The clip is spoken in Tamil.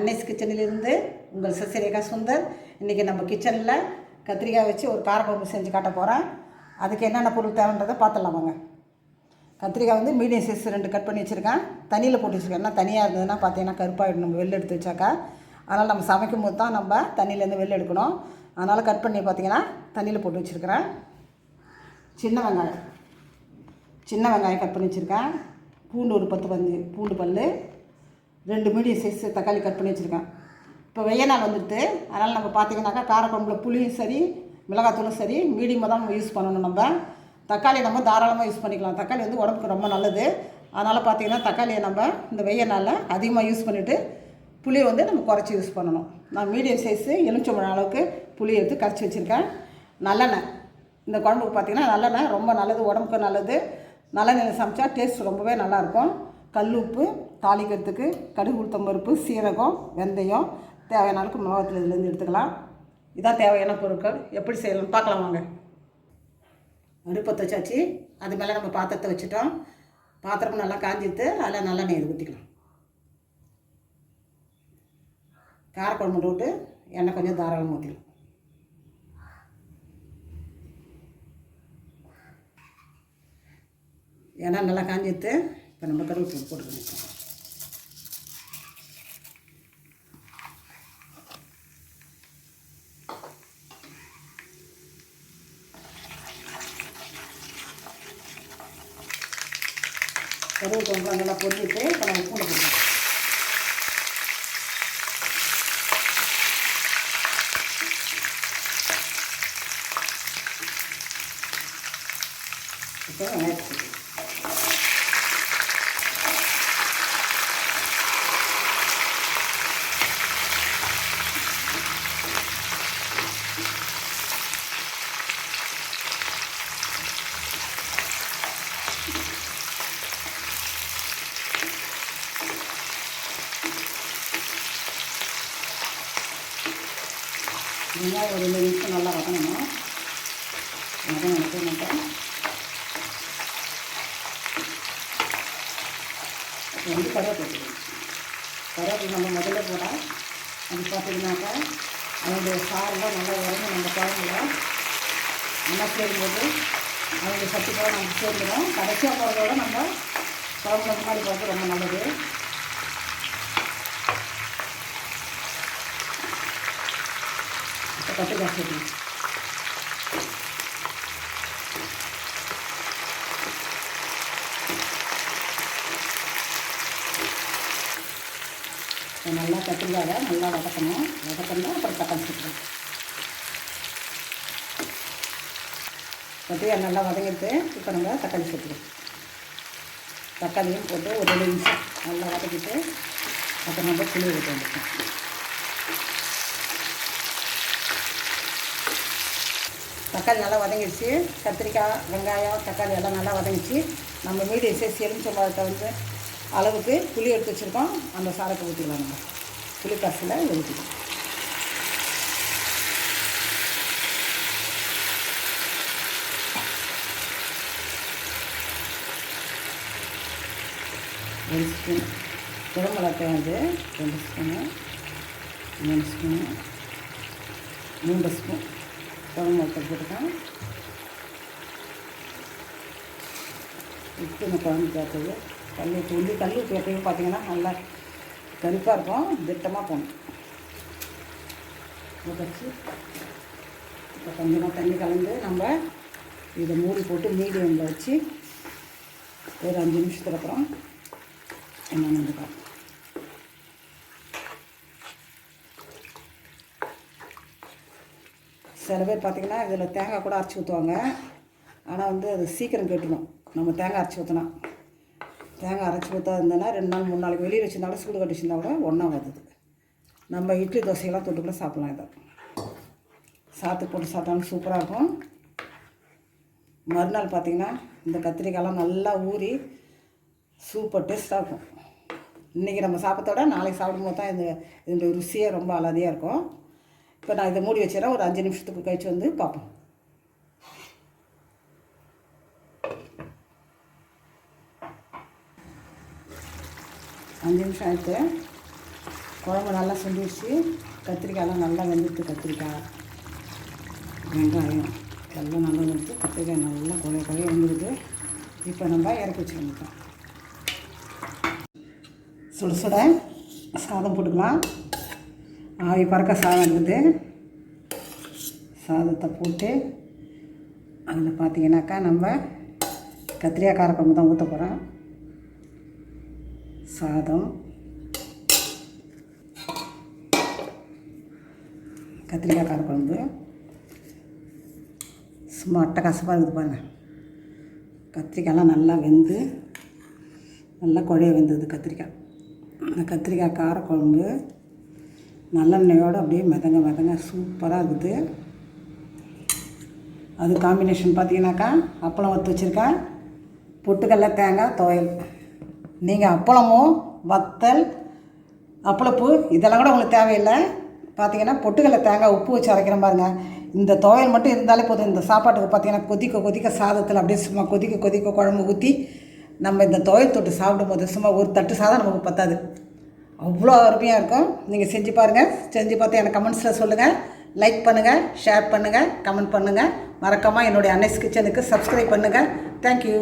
அன்னைஸ் கிச்சனிலிருந்து உங்கள் சசிரேகா சுந்தர். இன்றைக்கி நம்ம கிச்சனில் கத்திரிக்காய் வச்சு ஒரு காரக்குழம்பு செஞ்சு காட்ட போகிறேன். அதுக்கு என்னென்ன பொருள் தேவைன்றதை பார்த்துடலாம் வாங்க. கத்திரிக்காய் வந்து மீடியம் சைஸ் 2 கட் பண்ணி வச்சுருக்கேன். தண்ணியில் போட்டு வச்சுருக்கேன். ஏன்னா தனியாக இருந்ததுன்னா பார்த்தீங்கன்னா கருப்பாகிடும் நம்ம வெளில எடுத்து வச்சாக்கா. அதனால் நம்ம சமைக்கும் போது தான் நம்ம தண்ணியிலேருந்து வெளில எடுக்கணும். அதனால் கட் பண்ணி பார்த்திங்கன்னா தண்ணியில் போட்டு வச்சுருக்கிறேன். சின்ன வெங்காயம் கட் பண்ணி வச்சுருக்கேன். பூண்டு ஒரு 10-15 பூண்டு பல், 2 மீடியம் சைஸ் தக்காளி கட் பண்ணி வச்சுருக்கேன். இப்போ வெய்ய நாள் வந்துடுது. அதனால் நம்ம பார்த்திங்கனாக்கா காரக்குழம்புல புளியும் சரி மிளகாத்தூளும் சரி மீடியமாக தான் நம்ம யூஸ் பண்ணணும். நம்ம தக்காளி நம்ம தாராளமாக யூஸ் பண்ணிக்கலாம். தக்காளி வந்து உடம்புக்கு ரொம்ப நல்லது. அதனால் பார்த்திங்கன்னா தக்காளியை நம்ம இந்த வெய்ய நாளில் அதிகமாக யூஸ் பண்ணிவிட்டு புளியை வந்து நம்ம குறைச்சி யூஸ் பண்ணணும். நான் மீடியம் சைஸு எலுமிச்சம்பழம் அளவுக்கு புளி எடுத்து கரைச்சி வச்சுருக்கேன். நல்லெண்ணெய், இந்த குழம்புக்கு பார்த்திங்கன்னா நல்லெண்ணெய் ரொம்ப நல்லது, உடம்புக்கு நல்லது. நல்லெண்ணெய் சமைச்சா டேஸ்ட் ரொம்பவே நல்லாயிருக்கும். கல் உப்பு, தாளிக்கிறதுக்கு கடுகு, உளுத்தம் பருப்பு, சீரகம், வெந்தயம், தேவையான அளவுக்கு மிளகாத்தூள் இதுலேருந்து எடுத்துக்கலாம். இதான் தேவையான பொருட்கள். எப்படி செய்யலாம்னு பார்க்கலாம் வாங்க. அடுப்பத்தை வச்சாச்சு. அது மேலே நம்ம பாத்திரத்தை வச்சுட்டோம். பாத்திரம் நல்லா காஞ்சிட்டு அதில் நல்லெண்ணெய் ஊற்றிக்கலாம். காரக்குழம்பு போட்டு எண்ணெய் கொஞ்சம் தாராளமாக ஊற்றிக்கலாம். எண்ணெய் நல்லா காஞ்சிட்டு இப்போ நம்ம கருவேப்பிலை போட்டுக்கணும். கருவேப்பிலை நல்லா பொரிஞ்சிட்டு இப்போ நம்ம பூண்டு போட்டுக்கலாம். இப்போ வெங்காயம் வெங்காயம் ஒரு 2 நிமிஷம் நல்லா வதங்கணும். வதங்கிட்டு இப்போ வந்து கருவேப்பிலை நம்ம முதல்ல போட அது பார்த்திங்கனாக்கா அதனுடைய சாரெலாம் நல்லா இறங்கி நம்ம குழம்புல நல்லா சேரும்போது அதனுடைய சத்து கூட நமக்கு சேர்ந்துடும். கடைசியாக போகிறதோட நம்ம குழம்புல முன்னாடி போகிறது ரொம்ப நல்லது. இப்போ கத்திரிக்காய் சேர்க்கணும். நல்லா கத்திரிக்காயை நல்லா வதக்கணும். வதக்கணும் அப்புறம் தக்காளி சேர்க்கணும். கத்திரிக்காய் நல்லா வதங்கிட்டு இப்போ நம்ம தக்காளி சேர்த்துக்கணும். தக்காளியும் போட்டு ஒரு 2 நிமிஷம் நல்லா வதக்கிட்டு அப்புறம் நம்ம புளி ஊற்றி வந்துட்டோம். தக்காளி நல்லா வதங்கிடுச்சு. கத்திரிக்காய், வெங்காயம், தக்காளி எல்லாம் நல்லா வதங்கிச்சு. நம்ம மீடியம் சைஸ் எலுமிச்சம்பழத்தை வந்து அளவுக்கு புளி எடுத்து வச்சுருக்கோம். அந்த சாரத்தை ஊற்றிக்கலாம். நம்ம புளி கரைசலில் ஊற்றிக்கலாம். ஒரு ஸ்பூன் குழம்புலத்தை வந்து 2 ஸ்பூனு, 3 ஸ்பூனு, 3 ஸ்பூன் குழம்புலத்தை போட்டுக்கலாம். உப்பு இந்த குழம்பு சேர்த்தது கல் உப்பு எப்பயும் பார்த்திங்கன்னா நல்லா கருப்பாக இருக்கும். திட்டமாக போகணும். வச்சு இப்போ கொஞ்சமாக தண்ணி கலந்து நம்ம இதை மூடி போட்டு மீடியமில் வச்சு ஒரு 5 நிமிஷத்துக்கு அப்புறம் என்னென்னு பார்க்கலாம். சில பேர் பார்த்திங்கன்னா இதில் தேங்காய் கூட அரைச்சி ஊற்றுவாங்க. ஆனால் வந்து அது சீக்கிரம் கெட்டுடும். நம்ம தேங்காய் அரைச்சி ஊற்றினா, தேங்காய் அரைச்சி ஊற்றா இருந்தோன்னா 2 நாள் 3 நாளைக்கு வெளியே வச்சுருந்தாலும் சூடு கட்டி வச்சுருந்தா கூட ஒன்றா வருது. நம்ம இட்லி தோசையெல்லாம் தொட்டு கூட சாப்பிட்லாம். இதை சாத்துக்கு போட்டு சாப்பிட்டாலும் சூப்பராக இருக்கும். மறுநாள் பார்த்திங்கன்னா இந்த கத்திரிக்காயெல்லாம் நல்லா ஊறி சூப்பர் டேஸ்ட்டாக இருக்கும். இன்றைக்கி நம்ம சாப்பிட்டோட நாளைக்கு சாப்பிடும்போது தான் இதனுடைய ருசியே ரொம்ப அலாதியாக இருக்கும். இப்போ நான் இதை மூடி வச்சுறேன். ஒரு 5 நிமிஷத்துக்கு கழிச்சு வந்து பார்ப்போம். 5 நிமிஷம் ஆகிட்டு குழம்பு நல்லா சுண்டிடுச்சு. கத்திரிக்காயெலாம் நல்லா வெந்துட்டு, கத்திரிக்காய் வெங்காயம் எல்லாம் நல்லா வெந்து கத்திரிக்காய் நல்லா குழைய வந்துடுது. இப்போ நம்ம இறக்கி வச்சுக்கணும். சுட சுட சாதம் போட்டுக்கலாம். ஆவி பறக்க சாதம் இருக்குது. சாதத்தை போட்டு அதில் பார்த்திங்கனாக்கா நம்ம கத்திரிக்காய் காரக்குழம்பு தான் ஊற்ற போகிறோம். சாதம், கத்திரிக்காய் காரக்குழம்பு சும்மா அட்டகாசமாக இருக்குது பாருங்கள். கத்திரிக்காயெலாம் நல்லா வெந்து நல்லா குழைய வெந்தது கத்திரிக்காய். அந்த கத்திரிக்காய் காரக்குழம்பு நல்லெண்ணெயோடு அப்படியே மிதங்க சூப்பராக இருக்குது. அது காம்பினேஷன் பார்த்தீங்கன்னாக்கா அப்பளம் வறுத்து வச்சுருக்கேன், பொட்டுக்கடலை தேங்காய் துவையல். நீங்கள் அப்பளமோ வத்தல் அப்பளப்பூ இதெல்லாம் கூட உங்களுக்கு தேவையில்லை. பார்த்தீங்கன்னா பொட்டுக்கடலை தேங்காய் உப்பு வச்சு அரைக்கிற பாருங்க. இந்த துவையல் மட்டும் இருந்தாலே போதும். இந்த சாப்பாட்டுக்கு பார்த்தீங்கன்னா கொதிக்க சாதத்தில் அப்படியே சும்மா கொதிக்க குழம்பு ஊற்றி நம்ம இந்த துவையல் தொட்டு சாப்பிடும்போது சும்மா ஒரு தட்டு சாதம் நமக்கு பத்தாது, அவ்வளோ அருமையாக இருக்கும். நீங்கள் செஞ்சு பாருங்கள். செஞ்சு பார்த்து எனக்கு கமெண்ட்ஸில் சொல்லுங்கள். லைக் பண்ணுங்கள், ஷேர் பண்ணுங்கள், கமெண்ட் பண்ணுங்கள். மறக்காமல் என்னுடைய அன்னைஸ் கிச்சனுக்கு சப்ஸ்கிரைப் பண்ணுங்கள். தேங்க்யூ.